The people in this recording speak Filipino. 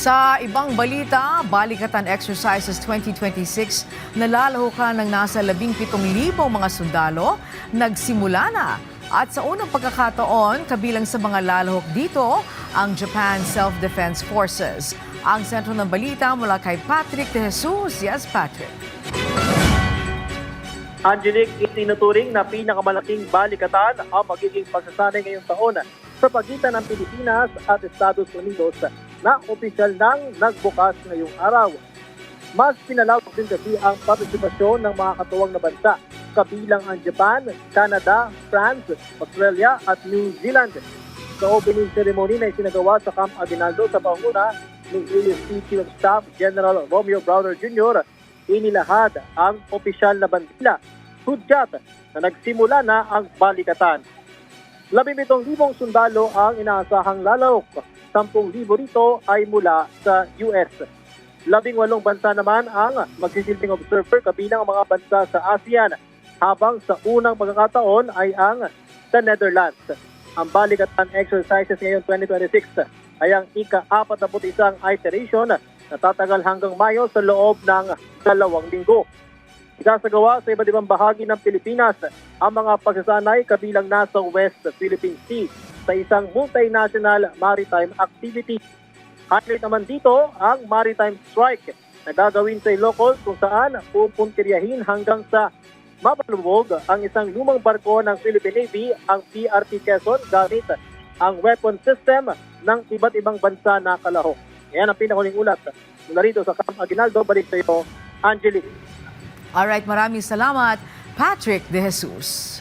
Sa ibang balita, Balikatan Exercises 2026, nalalahukan ng nasa 17,000 mga sundalo, nagsimula na. At sa unang pagkakataon, kabilang sa mga lalahok dito, ang Japan Self-Defense Forces. Ang sentro ng balita mula kay Patrick De Jesus. Yes, Patrick. Angelique, itinuturing na pinakamalaking balikatan ang magiging pagsasanay ngayong taon sa pagitan ng Pilipinas at Estados Unidos na opisyal nang nagbukas ngayong araw. Mas pinalawak din kasi ang partisipasyon ng mga katuwang na bansa, kabilang ang Japan, Canada, France, Australia at New Zealand. Sa opening ceremony na isinagawa sa Camp Aguinaldo sa panguna ni AFP Chief of Staff General Romeo Browder Jr., inilahad ang opisyal na bandila, hudyat na nagsimula na ang balikatan. 17,000 sundalo ang inaasahang lalahok. 10,000 rito ay mula sa US. 18 bansa naman ang magsisilbing observer kabilang ang mga bansa sa ASEAN, habang sa unang pagkakataon ay ang sa Netherlands. Ang balikatan exercises ngayong 2026 ay ang ika-41 iteration na tatagal hanggang Mayo sa loob ng 2 linggo. Isasagawa sa iba't ibang bahagi ng Pilipinas ang mga pagsasanay kabilang nasa West Philippine Sea sa isang multinational maritime activity. Highlight naman dito ang maritime strike na gagawin sa Ilocos, kung saan pupuntiryahin hanggang sa mapaluwog ang isang lumang barko ng Philippine Navy, ang PRP Quezon, gamit ang weapon system ng iba't ibang bansa na kalahok. Yan ang pinakuling ulat mula rito sa Camp Aguinaldo. Balik sa iyo, Angelique. Alright, maraming salamat, Patrick De Jesus.